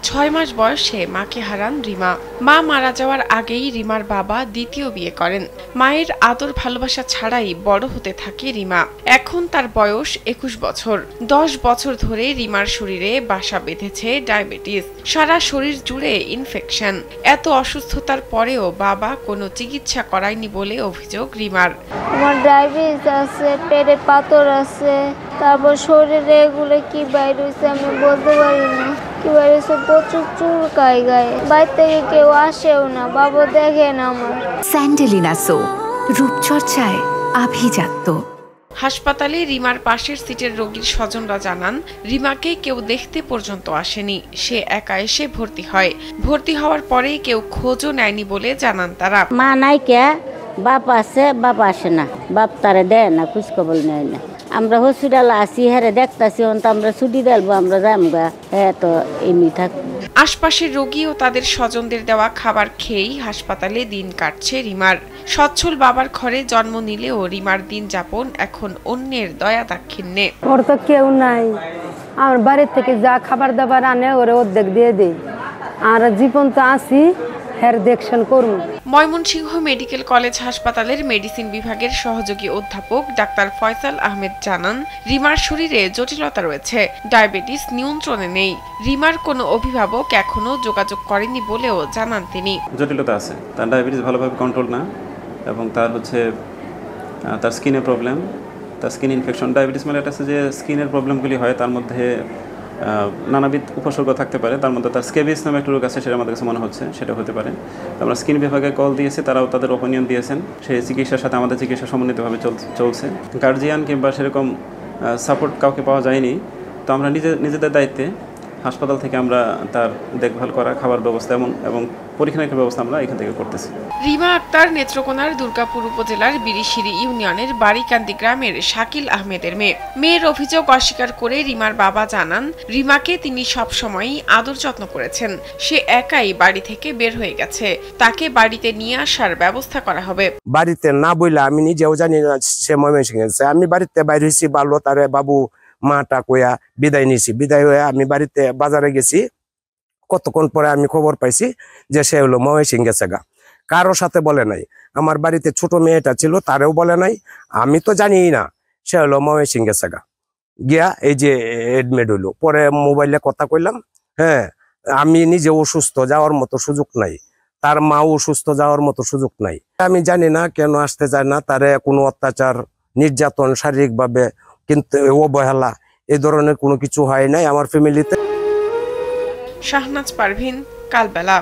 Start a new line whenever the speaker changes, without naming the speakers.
6 মাস বয়সে মাকে হারান রিমা। মা মারা যাওয়ার আগেই রিমার বাবা দ্বিতীয় বিয়ে করেন। মায়ের আদর ভালোবাসা ছাড়াই বড় হতে থাকে রিমা। এখন তার বয়স 21 বছর। 10 বছর ধরে রিমার শরীরে বাসা বেঁধেছে ডায়াবেটিস। সারা শরীর জুড়ে ইনফেকশন। এত অসুস্থতার পরেও বাবা কোনো চিকিৎসা করায়নি বলে অভিযোগ রিমার।
আমার ডায়াবেটিস আছে, পেটে পাথর আছে, তারপর শরীরে এগুলো কি বাইর হয়েছে আমি বলতে পারি না। কি বাইর হয়েছে, প্রচুর চুলকায় গায়ে। বাইরে থেকে কেউ আসেও না, বাবা দেখে না আমার।
স্যান্ডেলিনা সো, রূপচর্চায় আভিজাত্য।
হাসপাতালে রিমার পাশের সিটের রোগীর স্বজনরা জানান, রিমাকে কেউ দেখতে পর্যন্ত আসেনি। সে একা এসে ভর্তি হয়। ভর্তি হওয়ার পরেই কেউ খোঁজও নেয়নি বলে জানান তারা।
মা নাই কে, বাপ আছে, বাপ আসে না, বাপ তারে দেয় না, খোঁজখবর নেয় না। আমরা হসপিটাল আসি, হ্যাঁ দেখতাছি, আমরা ছুটি দেবো, আমরা যামগা, হ্যাঁ তো এমনি থাক।
আশপাশের রোগী ও তাদের স্বজনদের দেওয়া খাবার খেয়েই হাসপাতালে দিন কাটছে রিমার। সচ্ছল বাবার ঘরে জন্ম নিলেও রিমার দিন যাপন এখন অন্যের দয়া দাক্ষিণ্যে।
ওর তো কেউ নাই, আমার বাড়ির থেকে যা খাবার দাবার আনে ওরে অর্ধেক দিয়ে দেই, আর জীবন তো আসি হের দেখশন করুন।
ময়মনসিংহ মেডিকেল কলেজ হাসপাতালের মেডিসিন বিভাগের সহযোগী অধ্যাপক ডাক্তার ফয়সাল আহমেদ জানান, রিমার শরীরে জটিলতা রয়েছে, ডায়াবেটিস নিয়ন্ত্রণে নেই। রিমার কোনো অভিভাবক এখনো যোগাযোগ করেনি বলেও জানান তিনি।
জটিলতা আছে, তার ডায়াবেটিস ভালোভাবে কন্ট্রোল না, এবং তার তার স্কিনের প্রবলেম, তার স্কিন ইনফেকশন। ডায়াবেটিস মানে এটা যে স্কিনের প্রবলেমগুলি হয়, তার মধ্যে নানাবিধ উপসর্গ থাকতে পারে। তার মধ্যে তার স্কেবিস নামে একটা রোগ আছে, সেটা আমাদের কাছে মনে হচ্ছে সেটা হতে পারে। আমরা স্কিন বিভাগে কল দিয়েছি, তারাও তাদের ওপিনিয়ন দিয়েছেন। সেই চিকিৎসার সাথে আমাদের চিকিৎসা সমন্বিতভাবে চলছে। গার্জিয়ান কিংবা সেরকম সাপোর্ট কাউকে পাওয়া যায়নি। তো আমরা নিজেদের দায়িত্বে হাসপাতাল থেকে আমরা তার দেখভাল করা, খাবার ব্যবস্থা এবং পরীক্ষা নিরীক্ষার ব্যবস্থা আমরা এখান থেকে করতেছি।
রিমা আক্তার নেত্রকোনার দুর্গাপুর উপজেলার বিরিশিরি ইউনিয়নের বাড়িকান্দি গ্রামের শাকিল আহমেদের মেয়ে। মেয়ের অভিযোগ অস্বীকার করে রিমার বাবা জানান, রিমাকে তিনি সবসময়ই আদর যত্ন করেছেন। সে একাই বাড়ি থেকে বের হয়ে গেছে। তাকে বাড়িতে নিয়ে আসার ব্যবস্থা করা হবে।
বাড়িতে না বইলে আমি নিজেও জানি না সে ময়মনসিংহে গেছে। আমি বাড়িতে বাইরে হয়েছি, বাল্য তারে বাবু মাটা কইয়া বিদায় নিয়েছি। বিদায় হয়ে আমি বাড়িতে বাজারে গেছি। কতক্ষণ পরে আমি খবর পাইছি যে সে হলো ময়মনসিংহে গেছে গা। কারো সাথে বলে নাই। আমার বাড়িতে ছোট মেয়েটা ছিল, তারেও বলে নাই। আমি তো জানিই না সে হলো ময়মনসিংহে গেছে গা। গিয়া এই যে এডমিট হইলো। পরে মোবাইলে কথা কইলাম, হ্যাঁ আমি নিজে অসুস্থ, যাওয়ার মতো সুযোগ নাই। তার মাও অসুস্থ, যাওয়ার মতো সুযোগ নাই। আমি জানি না কেন আসতে চায় না। তারে কোনো অত্যাচার, নির্যাতন, শারীরিকভাবে কিন্তু অবহেলা এই ধরনের কোনো কিছু হয় নাই আমার ফ্যামিলিতে।
শাহনাজ পারভিন, কালবেলা।